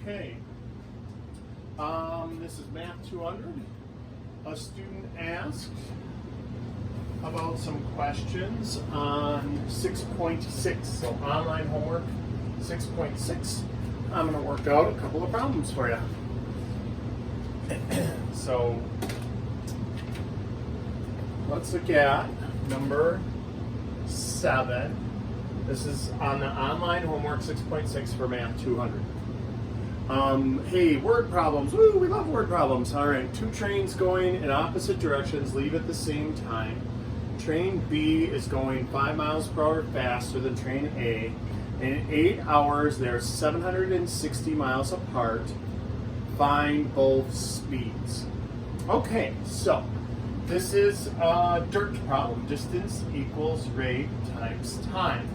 Okay. This is Math 200. A student asked about some questions on 6.6. So online homework 6.6. I'm going to work out a couple of problems for you. So let's look at number 7. This is on the online homework 6.6 for Math 200. Hey, word problems. Woo, we love word problems. All right, two trains going in opposite directions leave at the same time. Train B is going 5 miles per hour faster than train A. In 8 hours, they're 760 miles apart. Find both speeds. Okay, so this is a dirt problem. Distance equals rate times time.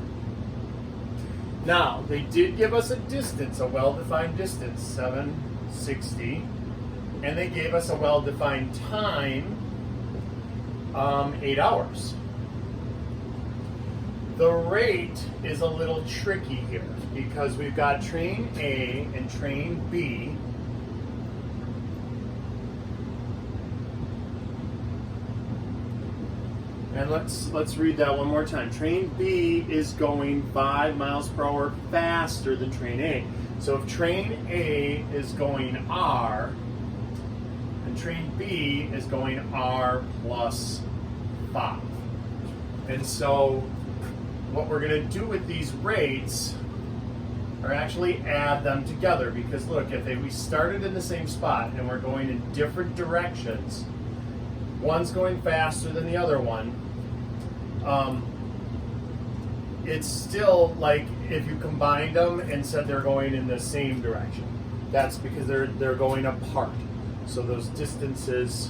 Now, they did give us a distance, a well-defined distance, 760, and they gave us a well-defined time, 8 hours. The rate is a little tricky here because we've got train A and train B. And let's read that one more time. Train B is going 5 miles per hour faster than train A. So if train A is going R, and train B is going R plus 5. And so what we're going to do with these rates are actually add them together, because look, if we started in the same spot and we're going in different directions, one's going faster than the other one, it's still like if you combined them and said they're going in the same direction. That's because they're going apart. So those distances,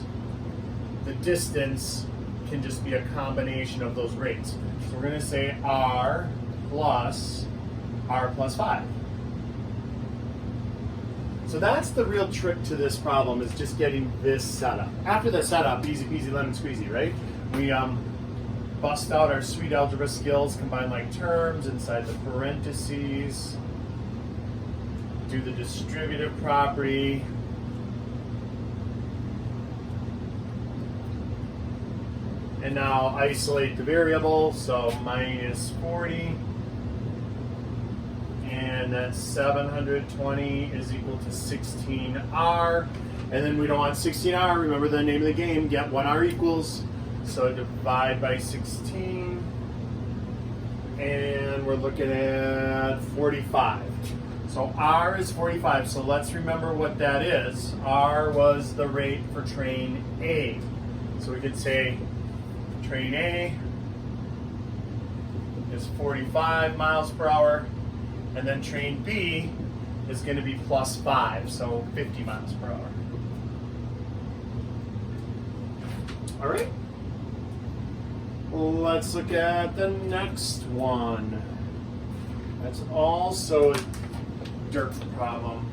the distance can just be a combination of those rates. So we're going to say R plus 5. So that's the real trick to this problem, is just getting this setup. After the setup, easy peasy lemon squeezy, right? We bust out our sweet algebra skills, combine like terms inside the parentheses, do the distributive property, and now isolate the variable. So minus 40, and that's 720 is equal to 16R. And then we don't want 16R, remember the name of the game, get 1R equals. So divide by 16, and we're looking at 45. So R is 45, so let's remember what that is. R was the rate for train A. So we could say train A is 45 miles per hour, and then train B is going to be plus 5, so 50 miles per hour. All right. Let's look at the next one. That's also a dirt problem.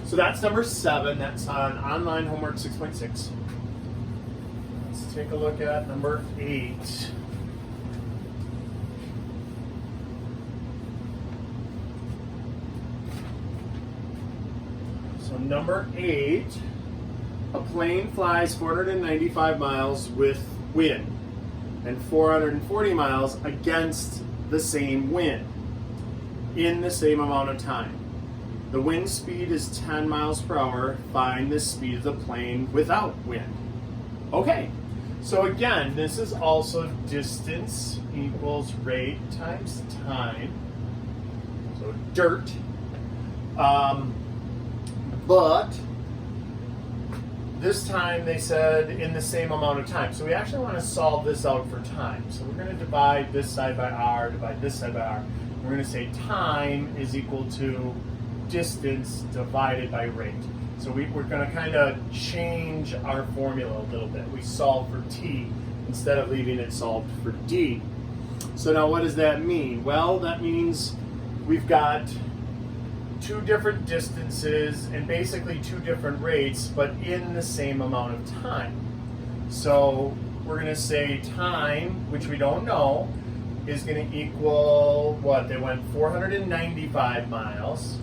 So that's number 7. That's on online homework 6.6. Let's take a look at number 8. So number 8, a plane flies 495 miles with wind and 440 miles against the same wind in the same amount of time. The wind speed is 10 miles per hour. Find the speed of the plane without wind. Okay, so again, this is also distance equals rate times time. So dirt. But this time they said in the same amount of time. So we actually want to solve this out for time. So we're going to divide this side by R, divide this side by R. We're going to say time is equal to distance divided by rate. So we're going to kind of change our formula a little bit. We solve for T instead of leaving it solved for D. So now what does that mean? Well, that means we've got two different distances and basically two different rates, but in the same amount of time. So we're going to say time, which we don't know, is going to equal what? They went 495 miles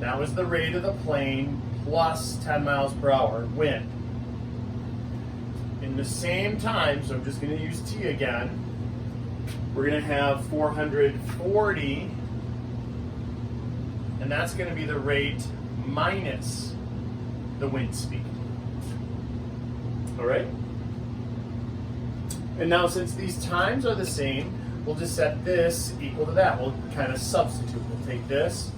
That was the rate of the plane plus 10 miles per hour wind. In the same time, so I'm just going to use T again, we're going to have 440, and that's going to be the rate minus the wind speed. All right? And now since these times are the same, we'll just set this equal to that. We'll kind of substitute. We'll take this,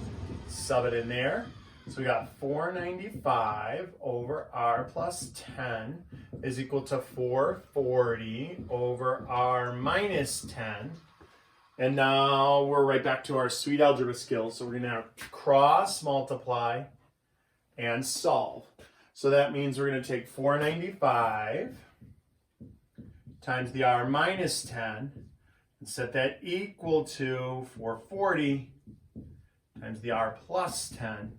sub it in there. So we got 495 over r plus 10 is equal to 440 over r minus 10. And now we're right back to our sweet algebra skills. So we're going to cross multiply and solve. So that means we're going to take 495 times the r minus 10 and set that equal to 440 times the r plus 10.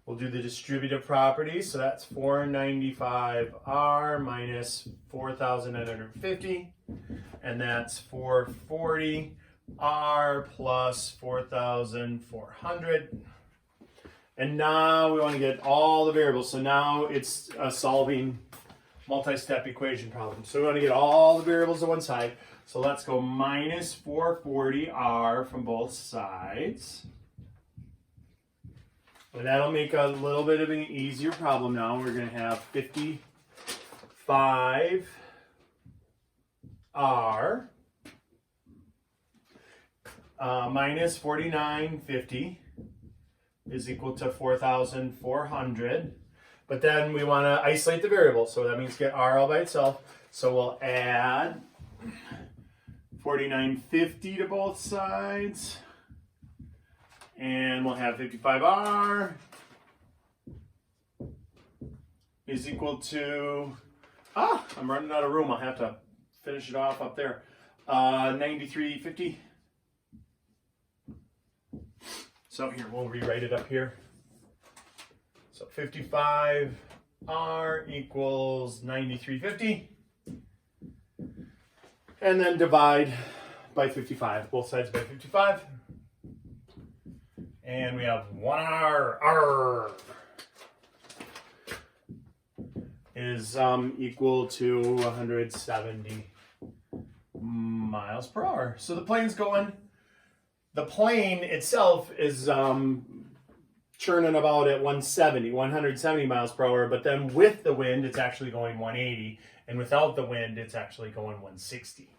We'll do the distributive property, so that's 495r minus 4,950, and that's 440r plus 4,400. And now we want to get all the variables. So now it's a solving multi-step equation problem. So we want to get all the variables to one side. So let's go minus 440r from both sides. And that'll make a little bit of an easier problem now. We're going to have 55r minus 4950 is equal to 4,400. But then we want to isolate the variable. So that means get r all by itself. So we'll add 4950 to both sides. And we'll have 55r is equal to, I'm running out of room. I'll have to finish it off up there. 9350. So here, we'll rewrite it up here. So 55r equals 9350. And then divide by 55, both sides by 55. And we have 1r is equal to 170 miles per hour. So the plane itself is churning about at 170 miles per hour, but then with the wind, it's actually going 180, and without the wind, it's actually going 160.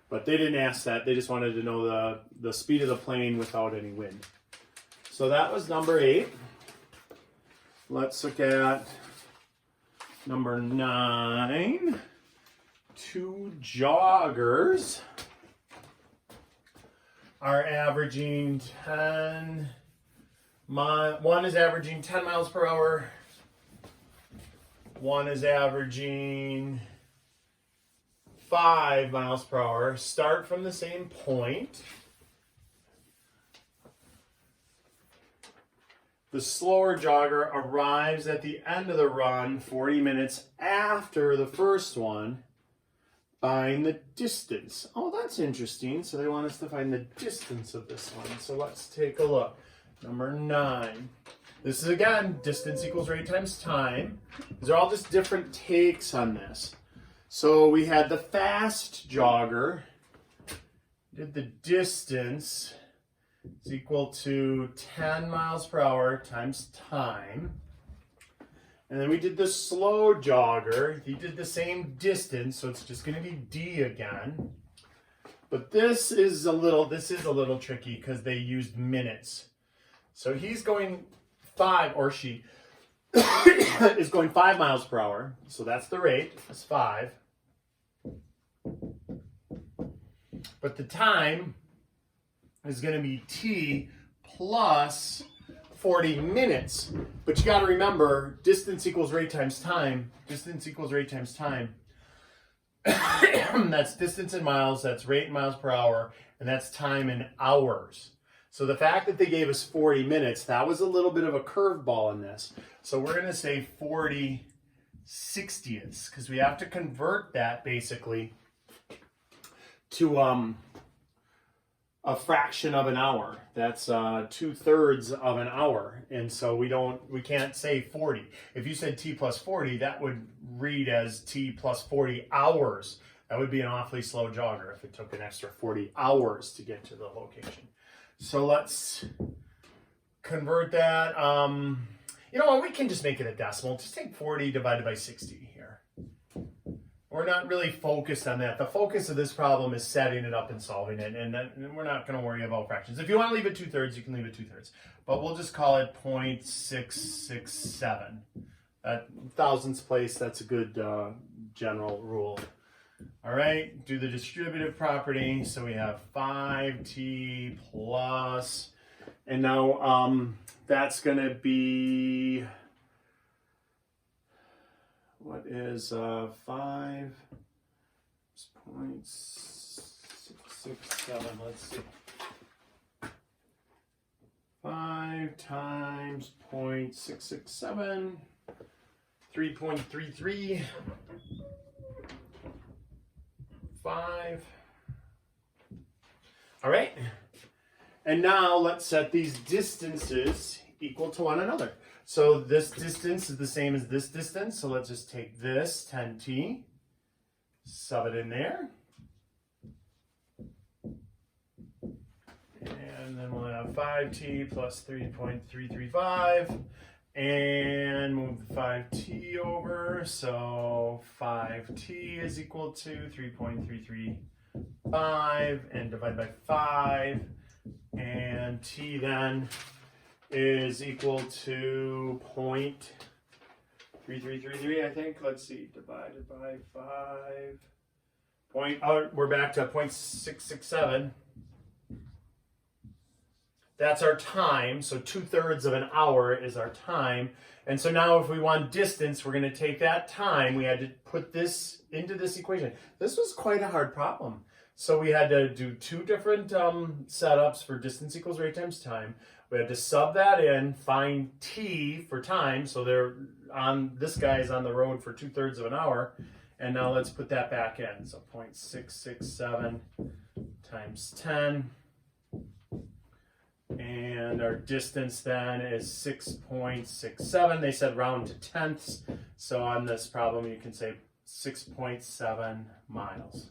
But they didn't ask that. They just wanted to know the speed of the plane without any wind. So that was number 8. Let's look at number 9. 2 joggers are averaging 10 miles. One is averaging 10 miles per hour. One is averaging 5 miles per hour. Start from the same point. The slower jogger arrives at the end of the run 40 minutes after the first one. Find the distance. Oh, that's interesting. So they want us to find the distance of this one. So let's take a look. Number 9. This is, again, distance equals rate times time. These are all just different takes on this. So we had the fast jogger did the distance is equal to 10 miles per hour times time. And then we did the slow jogger. He did the same distance, so it's just going to be D again. But this is a little tricky because they used minutes. So he's going 5, or she is going 5 miles per hour. So that's the rate. That's 5. But the time is going to be T plus 40 minutes. But you got to remember, distance equals rate times time. Distance equals rate times time. That's distance in miles, that's rate in miles per hour, and that's time in hours. So the fact that they gave us 40 minutes, that was a little bit of a curveball in this. So we're going to say 40 60ths, because we have to convert that basically to a fraction of an hour. That's 2/3 of an hour. And so we can't say 40. If you said t plus 40, that would read as t plus 40 hours. That would be an awfully slow jogger if it took an extra 40 hours to get to the location. So let's convert that. You know what, we can just make it a decimal. Just take 40 divided by 60 here. We're not really focused on that. The focus of this problem is setting it up and solving it, and we're not going to worry about fractions. If you want to leave it 2/3, you can leave it 2/3. But we'll just call it 0.667. At thousandths place, that's a good general rule. All right, do the distributive property. So we have 5t plus, and now that's going to be, what is 5.667? Let's see. 5 times 0.667, 3.33. 5. All right. And now let's set these distances equal to one another. So this distance is the same as this distance. So let's just take this 10t, sub it in there. And then we'll have 5t plus 3.335. And move the 5t over. So 5t is equal to 3.335 and divide by 5. And t then is equal to 0.3333, I think. Let's see, divided by 5. We're back to 0.667. That's our time. So 2/3 of an hour is our time. And so now if we want distance, we're going to take that time. We had to put this into this equation. This was quite a hard problem. So we had to do two different setups for distance equals rate times time. We had to sub that in, find t for time. So this guy is on the road for 2/3 of an hour. And now let's put that back in. So 0.667 times 10. And our distance then is 6.67. They said round to tenths. So on this problem, you can say 6.7 miles.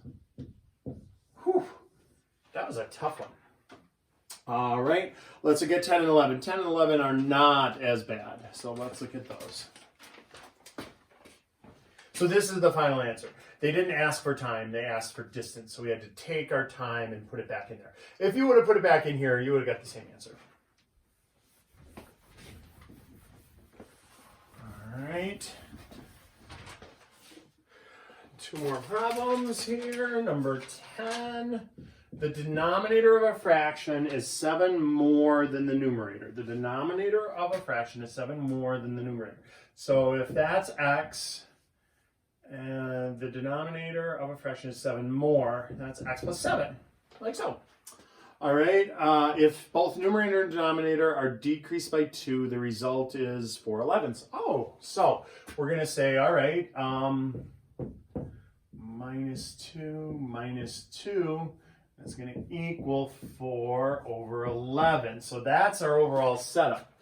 Whew, that was a tough one. All right, let's look at 10 and 11. 10 and 11 are not as bad. So let's look at those. So this is the final answer. They didn't ask for time, they asked for distance. So we had to take our time and put it back in there. If you would have put it back in here, you would have got the same answer. All right. Two more problems here. Number 10. The denominator of a fraction is 7 more than the numerator. The denominator of a fraction is 7 more than the numerator. So if that's x, and the denominator of a fraction is 7 more, that's x plus 7, like so. All right, if both numerator and denominator are decreased by 2, the result is 4/11ths. Oh, so we're going to say, all right, minus 2, that's going to equal 4/11. So that's our overall setup.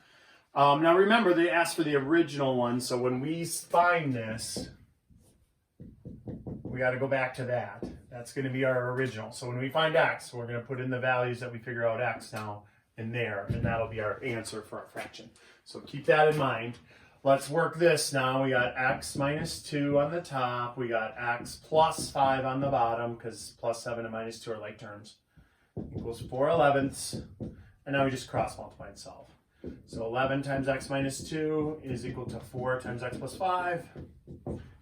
Now remember, they asked for the original one, so when we find this, we got to go back to that. That's going to be our original. So when we find x, we're going to put in the values that we figure out x now in there, and that'll be our answer for our fraction. So keep that in mind. Let's work this now. We got x minus 2 on the top. We got x plus 5 on the bottom, because plus 7 and minus 2 are like terms. Equals 4/11ths. And now we just cross multiply and solve. So 11 times x minus 2 is equal to 4 times x plus 5.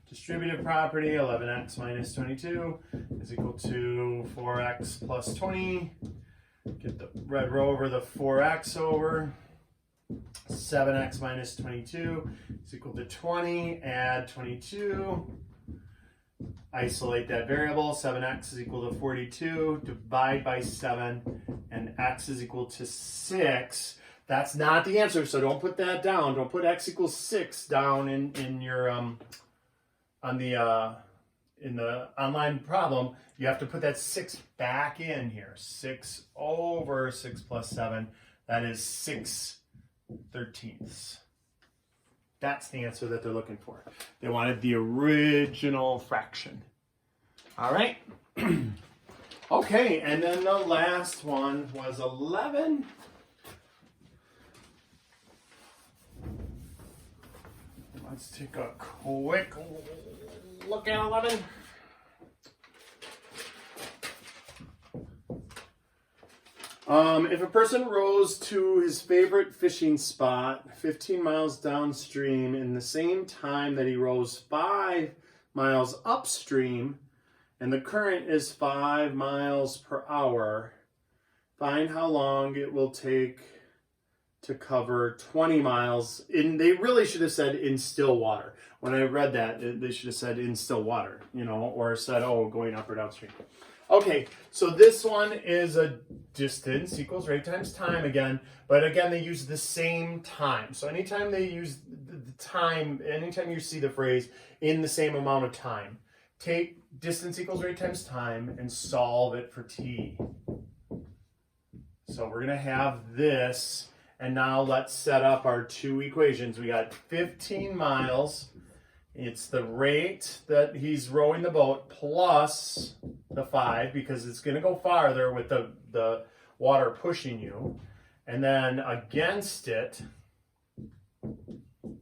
Distributive property, 11x minus 22 is equal to 4x plus 20. Get the red row over the 4x over. 7x minus 22 is equal to 20. Add 22. Isolate that variable. 7x is equal to 42. Divide by 7. And x is equal to 6. That's not the answer, so don't put that down. Don't put x equals 6 down in your in the online problem, you have to put that 6 back in here. 6 over 6 plus 7, that is 6/13. That's the answer that they're looking for. They wanted the original fraction. All right. Okay, and then the last one was 11. Let's take a quick look at 11. If a person rows to his favorite fishing spot 15 miles downstream in the same time that he rows 5 miles upstream, and the current is 5 miles per hour, find how long it will take to cover 20 miles. They really should have said in still water. When I read that, they should have said in still water, or said, going up or downstream. Okay, so this one is a distance equals rate times time again, but again, they use the same time. So anytime they use the time, anytime you see the phrase in the same amount of time, take distance equals rate times time and solve it for t. So we're going to have this, and now let's set up our two equations. We got 15 miles. It's the rate that he's rowing the boat plus the 5, because it's going to go farther with the water pushing you. And then against it,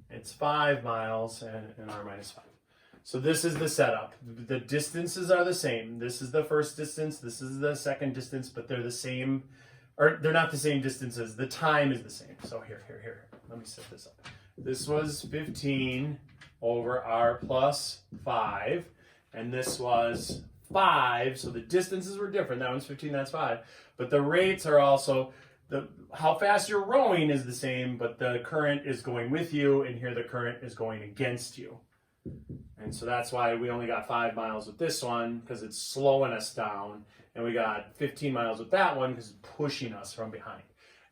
it's 5 miles and r minus 5. So this is the setup. The distances are the same. This is the first distance. This is the second distance, but they're the same, or they're not the same distances. The time is the same. So here. Let me set this up. This was 15 over r plus 5, and this was 5, so the distances were different. That one's 15, that's 5. But the rates are also, how fast you're rowing is the same, but the current is going with you, and here the current is going against you. And so that's why we only got 5 miles with this one, because it's slowing us down, and we got 15 miles with that one because it's pushing us from behind.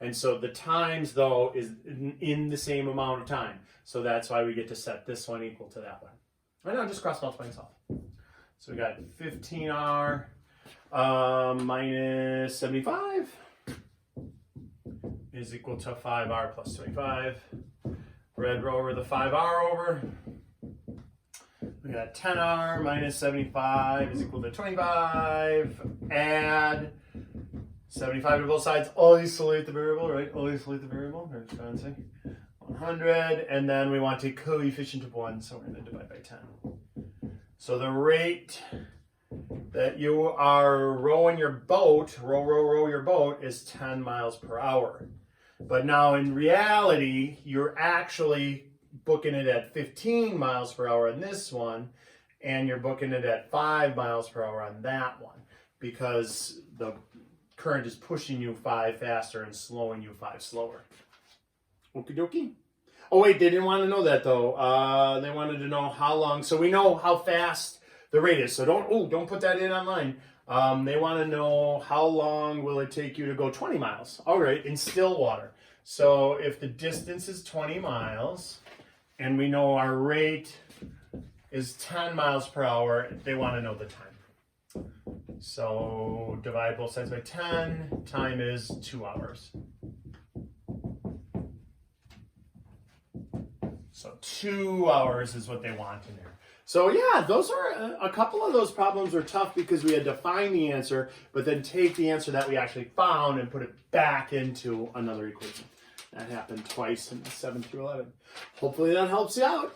And so the times, though, is in the same amount of time. So that's why we get to set this one equal to that one. Right now, just cross multiplying solve. So we got 15r minus 75 is equal to 5r plus 25. Red row over the 5r over. We got 10r minus 75 is equal to 25. Add 75 to both sides. Isolate the variable, right? Isolate the variable. Very fancy. 100, and then we want a coefficient of 1, so we're going to divide by 10. So the rate that you are rowing your boat, row your boat, is 10 miles per hour. But now in reality, you're actually booking it at 15 miles per hour on this one, and you're booking it at 5 miles per hour on that one, because the current is pushing you 5 faster and slowing you 5 slower. Okie dokie. Oh wait, they didn't want to know that though. They wanted to know how long. So we know how fast the rate is. So don't put that in online. They want to know how long will it take you to go 20 miles. All right, in still water. So if the distance is 20 miles and we know our rate is 10 miles per hour, they want to know the time. So divide both sides by 10. Time is 2 hours. So 2 hours is what they want in there. So yeah, those are a couple of those problems were tough because we had to find the answer, but then take the answer that we actually found and put it back into another equation. That happened twice in 7 through 11. Hopefully that helps you out.